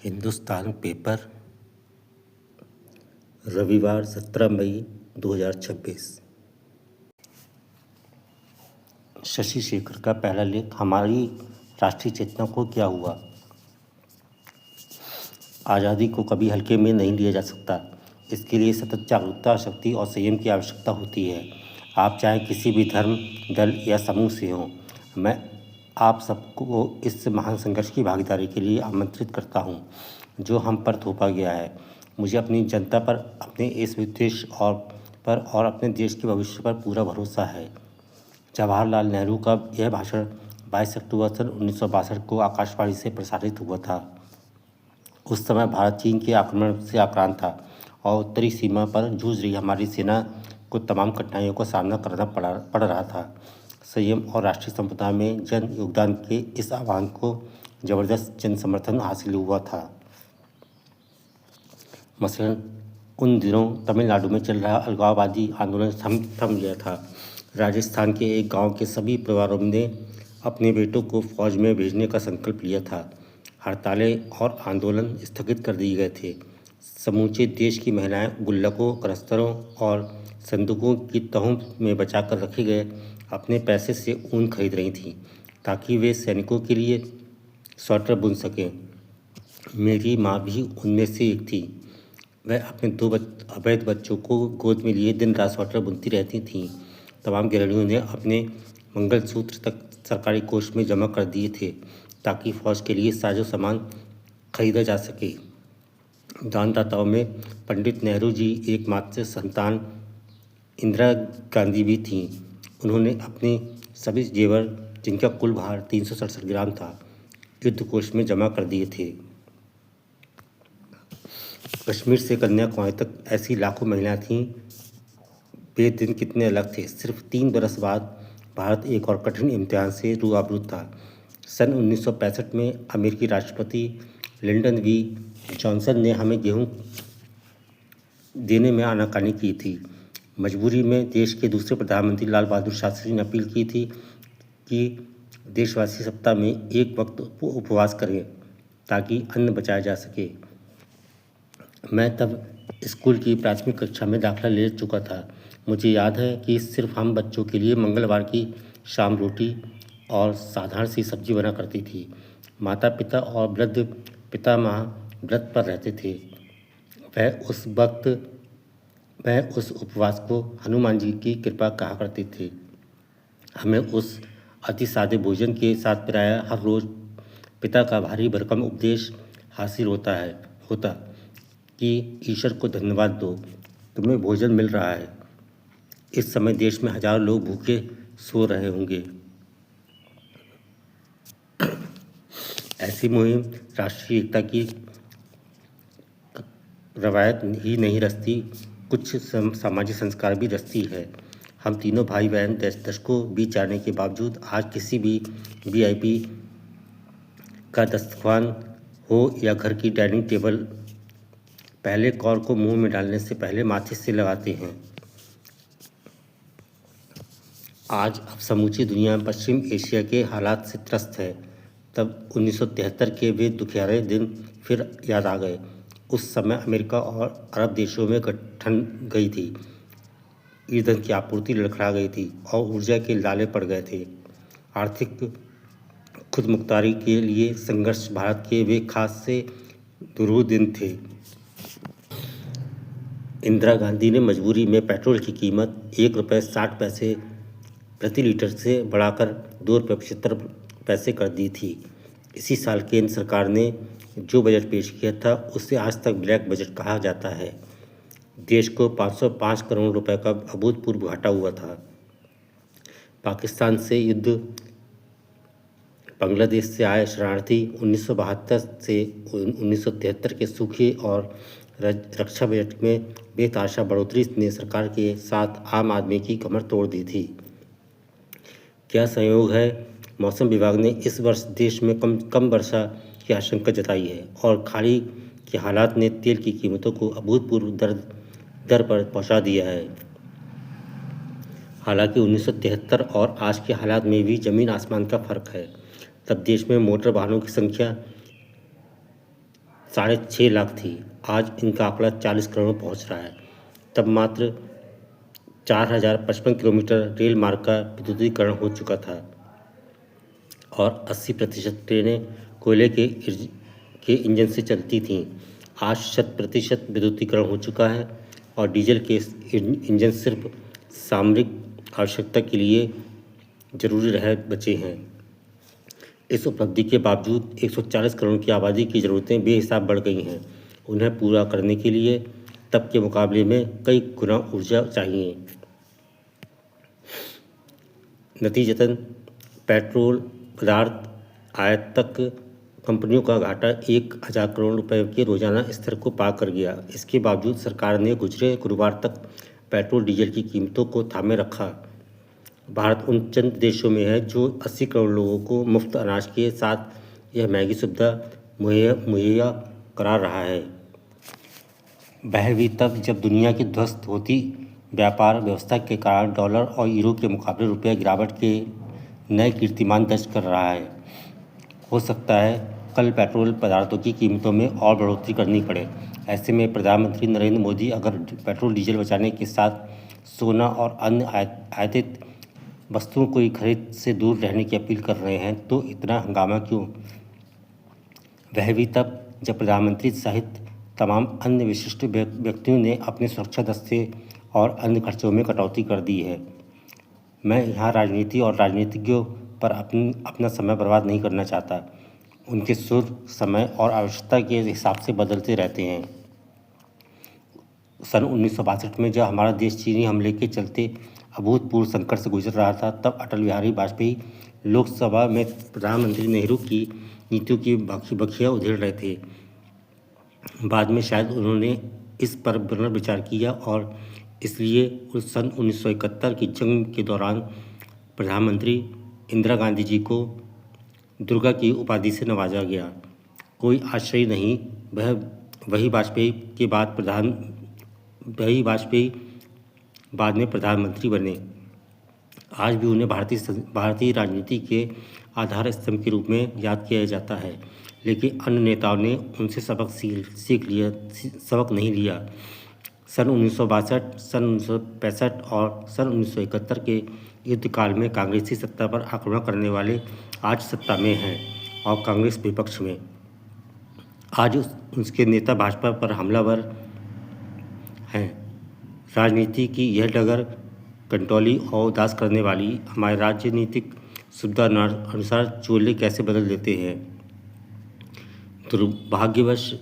Hindustan paper, रविवार 17 मई 2026। शशि शेखर का पहला लेख, हमारी राष्ट्रीय चेतना को क्या हुआ। आज़ादी को कभी हल्के में नहीं लिया जा सकता। इसके लिए सतत जागरूकता, शक्ति और संयम की आवश्यकता होती है। आप चाहे किसी भी धर्म, दल या समूह से हों, मैं आप सबको इस महान संघर्ष की भागीदारी के लिए आमंत्रित करता हूं, जो हम पर थोपा गया है। मुझे अपनी जनता पर, अपने इस उद्देश्य और अपने देश के भविष्य पर पूरा भरोसा है। जवाहरलाल नेहरू का यह भाषण 22 अक्टूबर सन 1962 को आकाशवाणी से प्रसारित हुआ था। उस समय भारत चीन के आक्रमण से आक्रांत था और उत्तरी सीमा पर जूझ रही हमारी सेना को तमाम कठिनाइयों का सामना करना पड़ रहा था। संयम और राष्ट्रीय संपदा में जन योगदान के इस आह्वान को जबरदस्त जन समर्थन हासिल हुआ था। मसलन उन दिनों तमिलनाडु में चल रहा अलगाववादी आंदोलन थम गया था। राजस्थान के एक गांव के सभी परिवारों ने अपने बेटों को फौज में भेजने का संकल्प लिया था। हड़तालें और आंदोलन स्थगित कर दिए गए थे। समूचे देश की महिलाएं गुल्लकों, कनस्तरों और संदूकों की तहों में बचाकर रखे गए अपने पैसे से ऊन खरीद रही थीं, ताकि वे सैनिकों के लिए स्वेटर बुन सकें। मेरी माँ भी उनमें से एक थी। वह अपने 2 अवैध बच्चों को गोद में लिए दिन रात स्वेटर बुनती रहती थीं। तमाम गृहिणियों ने अपने मंगलसूत्र तक सरकारी कोष में जमा कर दिए थे, ताकि फौज के लिए साजो सामान खरीदा जा सके। दानदाताओं में पंडित नेहरू जी एकमात्र संतान इंदिरा गांधी भी थीं। उन्होंने अपने सभी जेवर, जिनका कुल भार 367 ग्राम था, युद्ध कोष में जमा कर दिए थे। कश्मीर से कन्याकुमारी तक ऐसी लाखों महिलाएं थीं। वे दिन कितने अलग थे। सिर्फ 3 बरस बाद भारत एक और कठिन इम्तिहान से रूबरू था। सन 1965 में अमेरिकी राष्ट्रपति लिंडन बी जॉनसन ने हमें गेहूं देने में आनाकानी की थी। मजबूरी में देश के दूसरे प्रधानमंत्री लाल बहादुर शास्त्री ने अपील की थी कि देशवासी सप्ताह में एक वक्त उपवास करें, ताकि अन्न बचाया जा सके। मैं तब स्कूल की प्राथमिक कक्षा में दाखिला ले चुका था। मुझे याद है कि सिर्फ हम बच्चों के लिए मंगलवार की शाम रोटी और साधारण सी सब्जी बना करती थी। माता पिता और वृद्ध पितामह व्रत पर रहते थे। वह उस उपवास को हनुमान जी की कृपा कहा करते थे। हमें उस अति सादे भोजन के साथ प्रायः हर रोज़ पिता का भारी भरकम उपदेश हासिल होता कि ईश्वर को धन्यवाद दो, तुम्हें भोजन मिल रहा है। इस समय देश में हजारों लोग भूखे सो रहे होंगे। ऐसी मुहिम राष्ट्रीय एकता की रवायत ही नहीं रचती, कुछ सामाजिक संस्कार भी रचती है। हम तीनों भाई बहन दशकों बीत जाने के बावजूद आज किसी भी वीआईपी का दस्तरखान हो या घर की डाइनिंग टेबल, पहले कौर को मुंह में डालने से पहले माथे से लगाते हैं। आज अब समूची दुनिया पश्चिम एशिया के हालात से त्रस्त है। तब 1973 के वे दुखियारे दिन फिर याद आ गए। उस समय अमेरिका और अरब देशों में ठंड गई थी, ईंधन की आपूर्ति लड़खड़ा गई थी और ऊर्जा के लाले पड़ गए थे। आर्थिक खुदमुख्तारी के लिए संघर्ष भारत के वे खास से दुरूह दिन थे। इंदिरा गांधी ने मजबूरी में पेट्रोल की कीमत ₹1.60 प्रति लीटर से बढ़ाकर ₹2.75 कर दी थी। इसी साल केंद्र सरकार ने जो बजट पेश किया था, उसे आज तक ब्लैक बजट कहा जाता है। देश को 505 करोड़ रुपए का अभूतपूर्व घाटा हुआ था। पाकिस्तान से युद्ध, बांग्लादेश से आए शरणार्थी, 1972 से 1973 के सूखे और रक्षा बजट में बेतहाशा बढ़ोतरी ने सरकार के साथ आम आदमी की कमर तोड़ दी थी। क्या संयोग है, मौसम विभाग ने इस वर्ष देश में कम वर्षा की आशंका जताई है और खाड़ी के हालात ने तेल की कीमतों को अभूतपूर्व दर पर पहुंचा दिया है। हालांकि 1973 और आज के हालात में भी जमीन आसमान का फर्क है। तब देश में मोटर वाहनों की संख्या 6.5 लाख थी। आज इनका आंकड़ा 40 करोड़ पहुंच रहा है। तब मात्र 4055 किलोमीटर रेल मार्ग का विद्युतीकरण हो चुका था और 80% ट्रेनें कोयले के इंजन से चलती थीं। आज 100% विद्युतीकरण हो चुका है और डीजल के इंजन सिर्फ सामरिक आवश्यकता के लिए जरूरी रह बचे हैं। इस उपलब्धि के बावजूद 140 करोड़ की आबादी की ज़रूरतें बेहिसाब बढ़ गई हैं। उन्हें पूरा करने के लिए तब के मुकाबले में कई गुना ऊर्जा चाहिए। नतीजतन पेट्रोल पदार्थ आयातक कंपनियों का घाटा 1000 करोड़ रुपए के रोजाना स्तर को पार कर गया। इसके बावजूद सरकार ने गुजरे गुरुवार तक पेट्रोल डीजल की कीमतों को थामे रखा। भारत उन चंद देशों में है जो 80 करोड़ लोगों को मुफ्त अनाज के साथ यह महंगी सुविधा मुहैया करा रहा है। वह भी तब जब दुनिया की ध्वस्त होती व्यापार व्यवस्था के कारण डॉलर और यूरो के मुकाबले रुपया गिरावट के नए कीर्तिमान दर्ज कर रहा है। हो सकता है कल पेट्रोल पदार्थों की कीमतों में और बढ़ोतरी करनी पड़े। ऐसे में प्रधानमंत्री नरेंद्र मोदी अगर पेट्रोल डीजल बचाने के साथ सोना और अन्य आयातित वस्तुओं की खरीद से दूर रहने की अपील कर रहे हैं तो इतना हंगामा क्यों? वह भी तब जब प्रधानमंत्री सहित तमाम अन्य विशिष्ट व्यक्तियों ने अपने सुरक्षा दस्ते और अन्य खर्चों में कटौती कर दी है। मैं यहाँ राजनीति और राजनीतिज्ञों पर अपना समय बर्बाद नहीं करना चाहता। उनके सुर समय और आवश्यकता के हिसाब से बदलते रहते हैं। सन 1962 में जब हमारा देश चीनी हमले के चलते अभूतपूर्व संकट से गुजर रहा था, तब अटल बिहारी वाजपेयी लोकसभा में प्रधानमंत्री नेहरू की नीतियों की बखिया उधेड़ रहे थे। बाद में शायद उन्होंने इस पर पुनर्विचार किया और इसलिए उस सन 1971 की जंग के दौरान प्रधानमंत्री इंदिरा गांधी जी को दुर्गा की उपाधि से नवाजा गया। कोई आश्चर्य नहीं, वही वाजपेयी बाद में प्रधानमंत्री बने। आज भी उन्हें भारतीय राजनीति के आधार स्तंभ के रूप में याद किया जाता है, लेकिन अन्य नेताओं ने उनसे सबक नहीं लिया। सन 1962, सन 1965 और सन 1971 के युद्धकाल में कांग्रेसी सत्ता पर आक्रमण करने वाले आज सत्ता में हैं और कांग्रेस विपक्ष में। आज उसके नेता भाजपा पर हमलावर हैं। राजनीति की यह डगर कंटौली और उदास करने वाली हमारे राजनीतिक सुविधा अनुसार चोले कैसे बदल देते हैं। दुर्भाग्यवश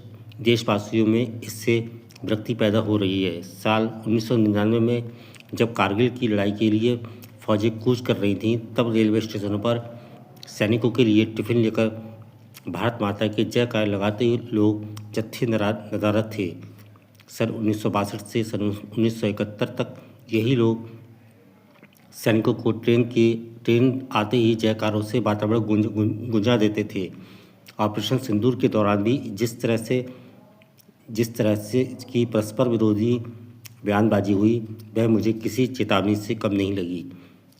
देशवासियों में इससे विरक्ति पैदा हो रही है। साल 1999 में जब कारगिल की लड़ाई के लिए फौजें कूच कर रही थीं, तब रेलवे स्टेशनों पर सैनिकों के लिए टिफिन लेकर भारत माता के जयकार लगाते हुए लोग जत्थे नदारद थे। सन 1962 से सन 1971 तक यही लोग सैनिकों को ट्रेन आते ही जयकारों से वातावरण गुंजा देते थे। ऑपरेशन सिंदूर के दौरान भी जिस तरह से की परस्पर विरोधी बयानबाजी हुई, वह मुझे किसी चेतावनी से कम नहीं लगी।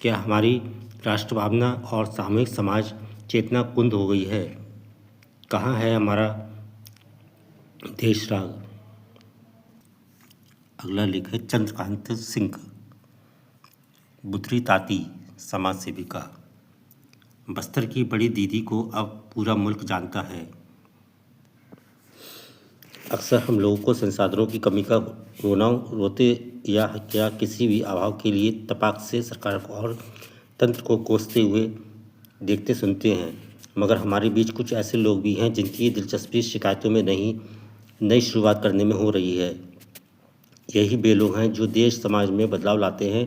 क्या हमारी राष्ट्र भावना और सामूहिक समाज चेतना कुंद हो गई है? कहाँ है हमारा देश राग? अगला लेख है चंद्रकांत सिंह का। बुधरी ताती समाज सेविका। बस्तर की बड़ी दीदी को अब पूरा मुल्क जानता है। अक्सर हम लोगों को संसाधनों की कमी का रोते या क्या किसी भी अभाव के लिए तपाक से सरकार को और तंत्र को कोसते हुए देखते सुनते हैं, मगर हमारे बीच कुछ ऐसे लोग भी हैं जिनकी दिलचस्पी शिकायतों में नहीं, नई शुरुआत करने में हो रही है। यही वे लोग हैं जो देश समाज में बदलाव लाते हैं,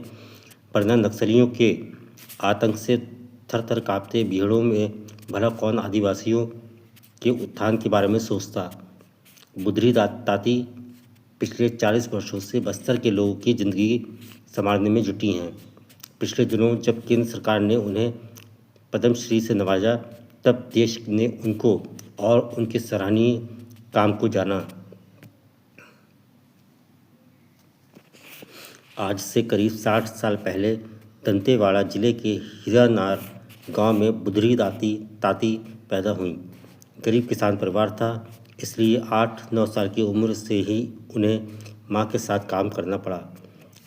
वरना नक्सलियों के आतंक से थर काँपते भीड़ों में भला कौन आदिवासियों के उत्थान के बारे में सोचता। बुधरी ताती पिछले 40 वर्षों से बस्तर के लोगों की ज़िंदगी संवारने में जुटी हैं। पिछले दिनों जब केंद्र सरकार ने उन्हें पद्मश्री से नवाजा, तब देश ने उनको और उनके सराहनीय काम को जाना। आज से करीब 60 साल पहले दंतेवाड़ा जिले के हीरानार गांव में बुधरी ताती पैदा हुई। गरीब किसान परिवार था। इसलिए 8-9 साल की उम्र से ही उन्हें माँ के साथ काम करना पड़ा।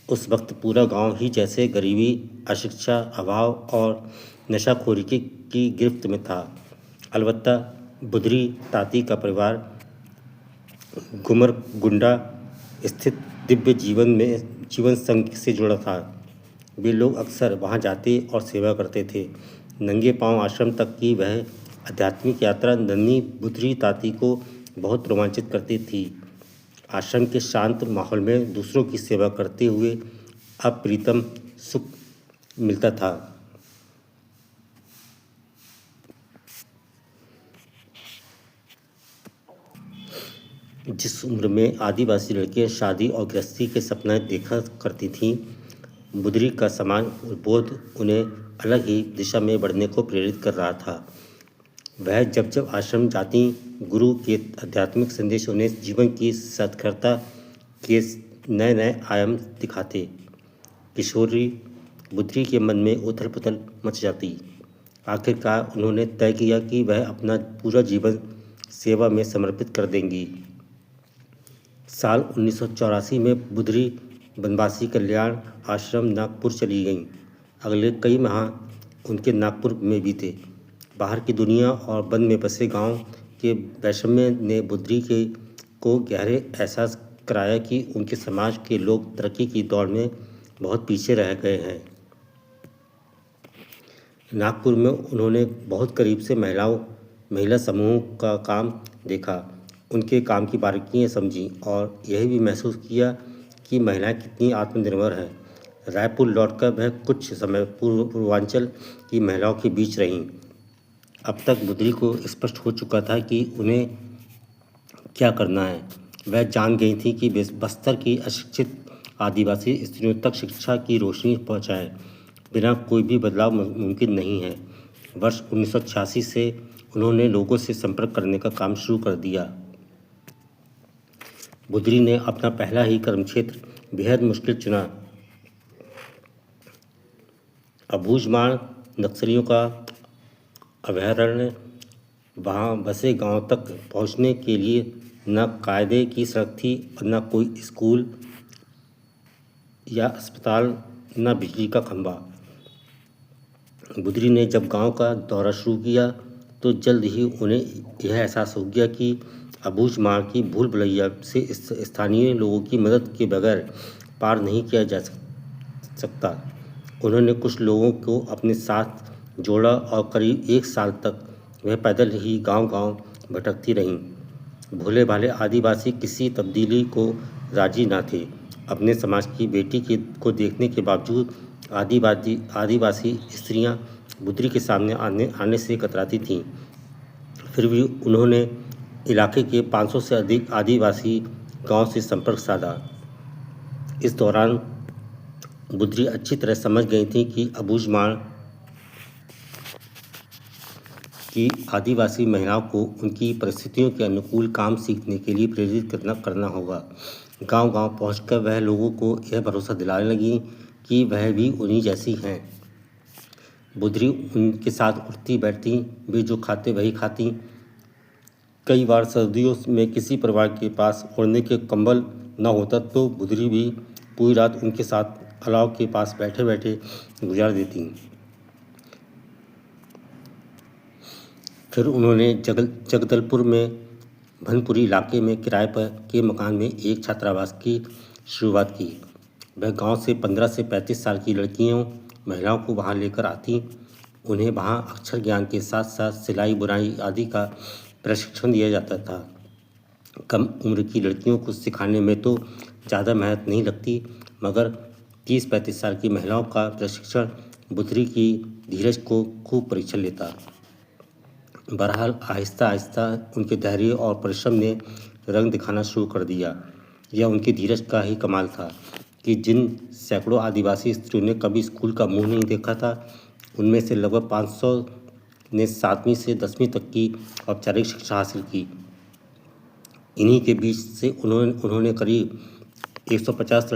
उस वक्त पूरा गांव ही जैसे गरीबी, अशिक्षा, अभाव और नशाखोरी की गिरफ्त में था। अलबत्ता बुधरी ताती का परिवार गुमरगुंडा स्थित दिव्य जीवन संघ से जुड़ा था। वे लोग अक्सर वहां जाते और सेवा करते थे। नंगे पांव आश्रम तक की वह आध्यात्मिक यात्रा नन्ही बुधरी ताती को बहुत रोमांचित करती थी। आश्रम के शांत माहौल में दूसरों की सेवा करते हुए अप्रीतम सुख मिलता था। जिस उम्र में आदिवासी लड़कियां शादी और गृहस्थी के सपना देखा करती थीं, बुधरी का समाज बोध उन्हें अलग ही दिशा में बढ़ने को प्रेरित कर रहा था। वह जब जब आश्रम जाती, गुरु के आध्यात्मिक संदेश उन्हें जीवन की सार्थकता के नए नए आयाम दिखाते। किशोरी बुधरी के मन में उथल पुथल मच जाती। आखिरकार उन्होंने तय किया कि वह अपना पूरा जीवन सेवा में समर्पित कर देंगी। साल 1984 में बुधरी बनवासी कल्याण आश्रम नागपुर चली गईं। अगले कई माह उनके नागपुर में बीते। बाहर की दुनिया और वन में बसे गांव के वैषम्य ने बुधरी को गहरे एहसास कराया कि उनके समाज के लोग तरक्की की दौड़ में बहुत पीछे रह गए हैं। नागपुर में उन्होंने बहुत करीब से महिला समूह का काम देखा, उनके काम की बारीकियां समझी और यह भी महसूस किया कि महिलाएं कितनी आत्मनिर्भर हैं। रायपुर लौटकर वह कुछ समय पूर्वांचल की महिलाओं के बीच रहीं। अब तक बुधरी को स्पष्ट हो चुका था कि उन्हें क्या करना है। वह जान गई थी कि बस्तर की अशिक्षित आदिवासी स्त्रियों तक शिक्षा की रोशनी पहुंचाए बिना कोई भी बदलाव मुमकिन नहीं है। वर्ष 1986 से उन्होंने लोगों से संपर्क करने का काम शुरू कर दिया। बुधरी ने अपना पहला ही कर्मक्षेत्र बेहद मुश्किल चुना। अबूझमाड़ नक्सलियों का अभयारण्य। वहाँ बसे गांव तक पहुँचने के लिए न कायदे की सड़क थी और न कोई स्कूल या अस्पताल, न बिजली का खंभा। बुधरी ने जब गांव का दौरा शुरू किया तो जल्द ही उन्हें यह एहसास हो गया कि अबूझमाड़ की भूल भुलैया से स्थानीय लोगों की मदद के बगैर पार नहीं किया जा सकता। उन्होंने कुछ लोगों को अपने साथ जोड़ा और करीब 1 साल तक वह पैदल ही गांव-गांव भटकती रहीं। भोले भाले आदिवासी किसी तब्दीली को राजी न थे। अपने समाज की बेटी को देखने के बावजूद आदिवासी स्त्रियां बुधरी के सामने आने से कतराती थीं। फिर भी उन्होंने इलाके के 500 से अधिक आदिवासी गांव से संपर्क साधा। इस दौरान बुधरी अच्छी तरह समझ गई थी कि अबूझमाड़ की आदिवासी महिलाओं को उनकी परिस्थितियों के अनुकूल काम सीखने के लिए प्रेरित करना होगा। गांव-गांव पहुंचकर वह लोगों को यह भरोसा दिलाने लगी कि वह भी उन्हीं जैसी हैं। बुधरी उनके साथ उठती बैठती, वे जो खाते वही खाती। कई बार सर्दियों में किसी परिवार के पास ओढ़ने के कंबल न होता तो बुधरी भी पूरी रात उनके साथ अलाव के पास बैठे बैठे गुजार देती। फिर उन्होंने जगदलपुर में भनपुरी इलाके में किराए पर के मकान में एक छात्रावास की शुरुआत की। वह गांव से 15 से 35 साल की महिलाओं को वहां लेकर आती। उन्हें वहां अक्षर ज्ञान के साथ साथ सिलाई बुनाई आदि का प्रशिक्षण दिया जाता था। कम उम्र की लड़कियों को सिखाने में तो ज़्यादा मेहनत नहीं लगती, मगर 30-35 साल की महिलाओं का प्रशिक्षण बुधरी की धीरज को खूब परीक्षण लेता। बहरहाल आहिस्ता आहिस्ता उनके धैर्य और परिश्रम ने रंग दिखाना शुरू कर दिया। यह उनकी धीरज का ही कमाल था कि जिन सैकड़ों आदिवासी स्त्रियों ने कभी स्कूल का मुंह नहीं देखा था, उनमें से लगभग 500 ने 7वीं से 10वीं तक की औपचारिक शिक्षा हासिल की। इन्हीं के बीच से उन्होंने करीब 150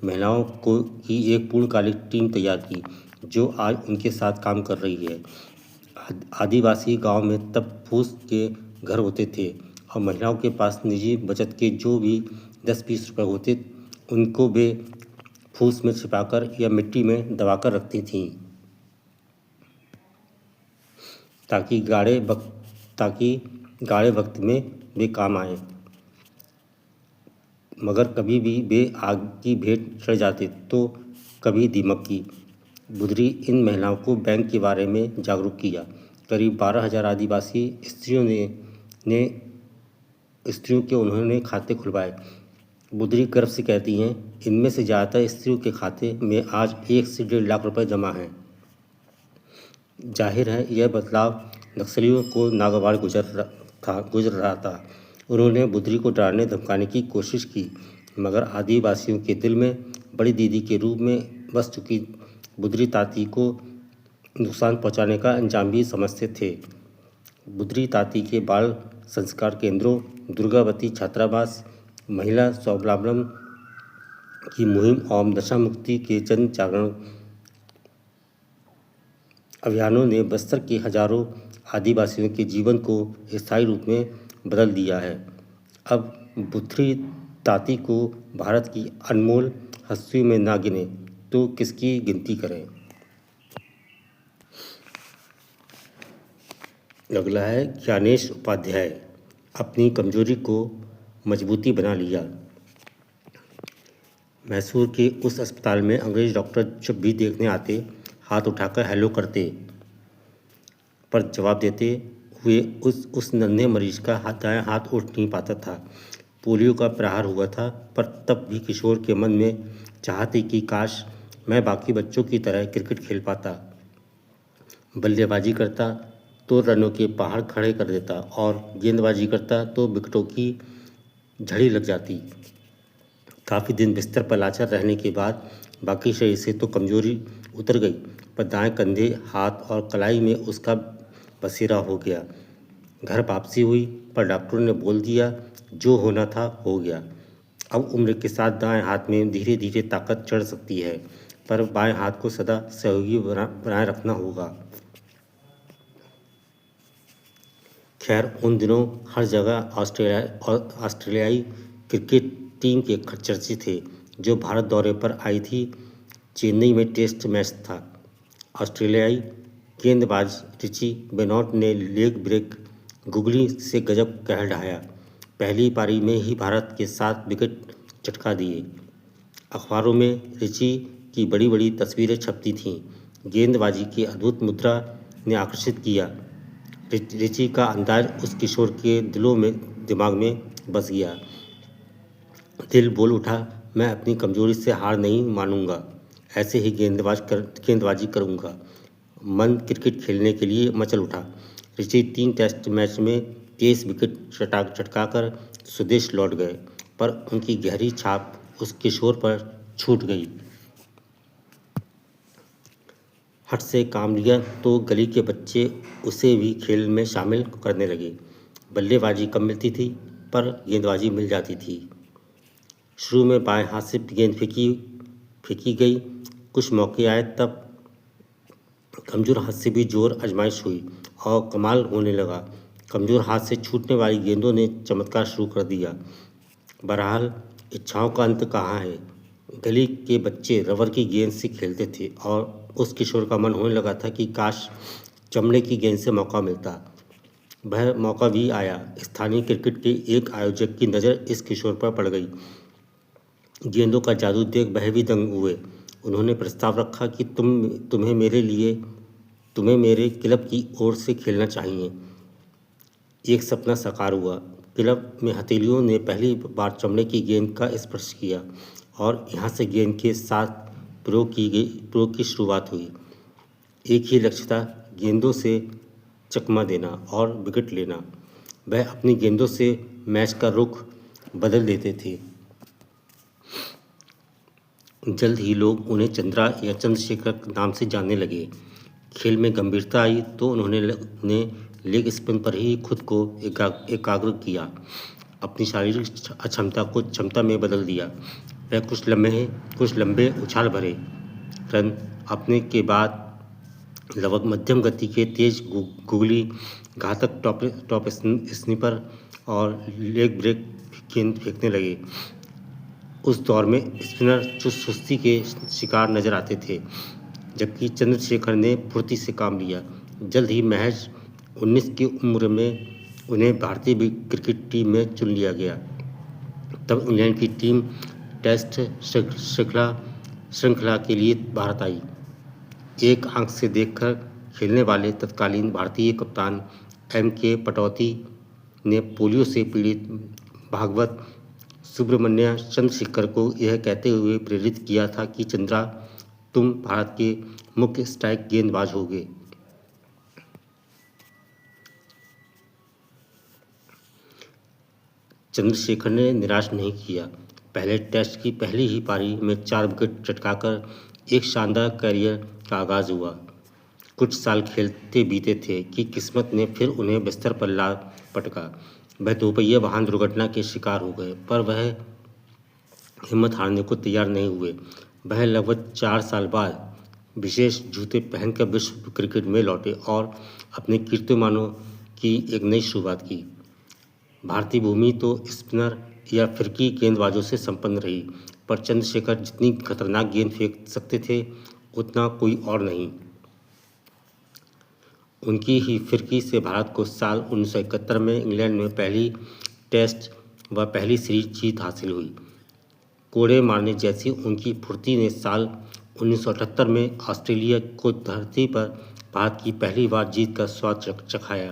महिलाओं की एक पूर्णकालिक टीम तैयार की, जो आज उनके साथ काम कर रही है। आदिवासी गांव में तब फूस के घर होते थे और महिलाओं के पास निजी बचत के जो भी 10-20 रुपये होते उनको वे फूस में छिपाकर या मिट्टी में दबाकर रखती थीं ताकि गाढ़े वक्त में वे काम आए। मगर कभी भी वे आग की भेंट चढ़ जाते तो कभी दीमक की। बुदरी इन महिलाओं को बैंक के बारे में जागरूक किया। करीब 12,000 आदिवासी स्त्रियों के उन्होंने खाते खुलवाए। बुदरी गर्व से कहती हैं, इनमें से ज़्यादातर स्त्रियों के खाते में आज 1 से 1.5 लाख रुपए जमा हैं। जाहिर है यह बदलाव नक्सलियों को नागवार गुजर रहा था। उन्होंने बुदरी को डराने धमकाने की कोशिश की, मगर आदिवासियों के दिल में बड़ी दीदी के रूप में बस चुकी बुदरी ताती को नुकसान पहुंचाने का अंजाम भी समझते थे। बुदरी ताती के बाल संस्कार केंद्रों, दुर्गावती छात्रावास, महिला स्वावलंबन की मुहिम और नशा मुक्ति के जन जागरण अभियानों ने बस्तर के हजारों आदिवासियों के जीवन को स्थायी रूप में बदल दिया है। अब बुदरी ताती को भारत की अनमोल हस्तियों में ना गिने तो किसकी गिनती करें। अगला है ज्ञानेश उपाध्याय, अपनी कमजोरी को मजबूती बना लिया। मैसूर के उस अस्पताल में अंग्रेज डॉक्टर जब भी देखने आते हाथ उठाकर हेलो करते, पर जवाब देते हुए उस नन्हे मरीज का दायां हाथ उठ नहीं पाता था। पोलियो का प्रहार हुआ था, पर तब भी किशोर के मन में चाहती कि काश मैं बाकी बच्चों की तरह क्रिकेट खेल पाता, बल्लेबाजी करता तो रनों के पहाड़ खड़े कर देता और गेंदबाजी करता तो विकेटों की झड़ी लग जाती। काफ़ी दिन बिस्तर पर लाचार रहने के बाद बाकी शरीर से तो कमजोरी उतर गई, पर दाएं कंधे, हाथ और कलाई में उसका बसेरा हो गया। घर वापसी हुई, पर डॉक्टरों ने बोल दिया जो होना था हो गया। अब उम्र के साथ दाएं हाथ में धीरे धीरे ताकत चढ़ सकती है, पर बाएं हाथ को सदा सहयोगी बनाए रखना होगा। खैर, उन दिनों हर जगह ऑस्ट्रेलियाई क्रिकेट टीम के चर्चे थे जो भारत दौरे पर आई थी। चेन्नई में टेस्ट मैच था। ऑस्ट्रेलियाई गेंदबाज रिची बेनॉट ने लेग ब्रेक गुगली से गजब कहर ढाया। पहली पारी में ही भारत के 7 विकेट चटका दिए। अखबारों में रिची की बड़ी बड़ी तस्वीरें छपती थीं। गेंदबाजी की अद्भुत मुद्रा ने आकर्षित किया। रिची का अंदाज उस किशोर के दिमाग में बस गया। दिल बोल उठा, मैं अपनी कमजोरी से हार नहीं मानूंगा, ऐसे ही गेंदबाजी करूंगा। मन क्रिकेट खेलने के लिए मचल उठा। रिची 3 टेस्ट मैच में 23 विकेट चटकाकर स्वदेश लौट गए, पर उनकी गहरी छाप उस किशोर पर छूट गई। हट से काम लिया तो गली के बच्चे उसे भी खेल में शामिल करने लगे। बल्लेबाजी कम मिलती थी, पर गेंदबाजी मिल जाती थी। शुरू में बाएं हाथ से गेंद फेंकी गई। कुछ मौके आए तब कमज़ोर हाथ से भी जोर आजमाइश हुई और कमाल होने लगा। कमज़ोर हाथ से छूटने वाली गेंदों ने चमत्कार शुरू कर दिया। बहरहाल इच्छाओं का अंत कहाँ है। गली के बच्चे रबर की गेंद से खेलते थे और उस किशोर का मन होने लगा था कि काश चमड़े की गेंद से मौका मिलता। वह मौका भी आया। स्थानीय क्रिकेट के एक आयोजक की नज़र इस किशोर पर पड़ गई। गेंदों का जादू देख वह भी दंग हुए। उन्होंने प्रस्ताव रखा कि तुम्हें मेरे क्लब की ओर से खेलना चाहिए। एक सपना साकार हुआ। क्लब में हथेलियों ने पहली बार चमड़े की गेंद का स्पर्श किया और यहाँ से गेंद के साथ प्रयोग की शुरुआत हुई। एक ही लक्ष्य था, गेंदों से चकमा देना और विकेट लेना। वह अपनी गेंदों से मैच का रुख बदल देते थे। जल्द ही लोग उन्हें चंद्रा या चंद्रशेखर नाम से जानने लगे। खेल में गंभीरता आई तो उन्होंने लेग स्पिन पर ही खुद को एकाग्र किया। अपनी शारीरिक अक्षमता को क्षमता में बदल दिया। वह कुछ लंबे उछाल भरे रन अपने के बाद लगभग मध्यम गति के तेज गुगली, घातक टॉप स्निपर और लेग ब्रेक गेंद फेंकने लगे। उस दौर में स्पिनर चुस्त सुस्ती के शिकार नजर आते थे, जबकि चंद्रशेखर ने फुर्ती से काम लिया। जल्द ही महज 19 की उम्र में उन्हें भारतीय क्रिकेट टीम में चुन लिया गया। तब इंग्लैंड की टीम टेस्ट श्रृंखला के लिए भारत आई। एक आंख से देखकर खेलने वाले तत्कालीन भारतीय कप्तान M.K. पटौती ने पोलियो से पीड़ित भागवत सुब्रमण्य चंद्रशेखर को यह कहते हुए प्रेरित किया था कि चंद्रा, तुम भारत के मुख्य स्ट्राइक गेंदबाज होगे। चंद्रशेखर ने निराश नहीं किया। पहले टेस्ट की पहली ही पारी में 4 विकेट चटकाकर एक शानदार करियर का आगाज हुआ। कुछ साल खेलते बीते थे कि किस्मत ने फिर उन्हें बिस्तर पर ला पटका। वह दोपहिया वाहन दुर्घटना के शिकार हो गए, पर वह हिम्मत हारने को तैयार नहीं हुए। वह लगभग 4 साल बाद विशेष जूते पहनकर विश्व क्रिकेट में लौटे और अपने कीर्तिमानों की एक नई शुरुआत की। भारतीय भूमि तो स्पिनर या फिरकी गेंदबाजों से संपन्न रही, पर चंद्रशेखर जितनी खतरनाक गेंद फेंक सकते थे उतना कोई और नहीं। उनकी ही फिरकी से भारत को साल 1971 में इंग्लैंड में पहली टेस्ट व पहली सीरीज जीत हासिल हुई। कोड़े मारने जैसी उनकी फुर्ती ने साल 1978 में ऑस्ट्रेलिया को धरती पर भारत की पहली बार जीत का स्वाद चखाया।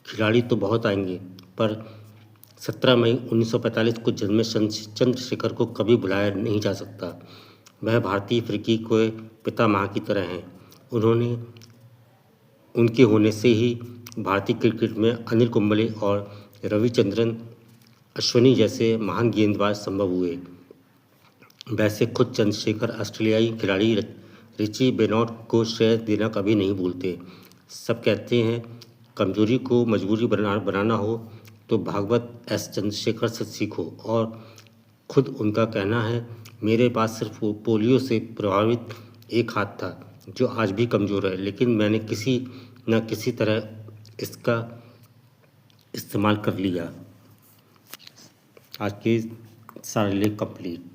खिलाड़ी तो बहुत आएंगे, पर 17 मई 1945 को जन्मे चंद्रशेखर को कभी भुलाया नहीं जा सकता। वह भारतीय फिरकी के पितामह की तरह हैं। उनके होने से ही भारतीय क्रिकेट में अनिल कुंबले और रविचंद्रन अश्विनी जैसे महान गेंदबाज संभव हुए। वैसे खुद चंद्रशेखर ऑस्ट्रेलियाई खिलाड़ी रिची बेनॉट को श्रेय देना कभी नहीं भूलते। सब कहते हैं कमजोरी को मजबूरी बनाना हो तो भागवत एस चंद्रशेखर से सीखो, और खुद उनका कहना है, मेरे पास सिर्फ पोलियो से प्रभावित एक हाथ था जो आज भी कमज़ोर है, लेकिन मैंने किसी न किसी तरह इसका इस्तेमाल कर लिया। आज के सारे लेख कंप्लीट।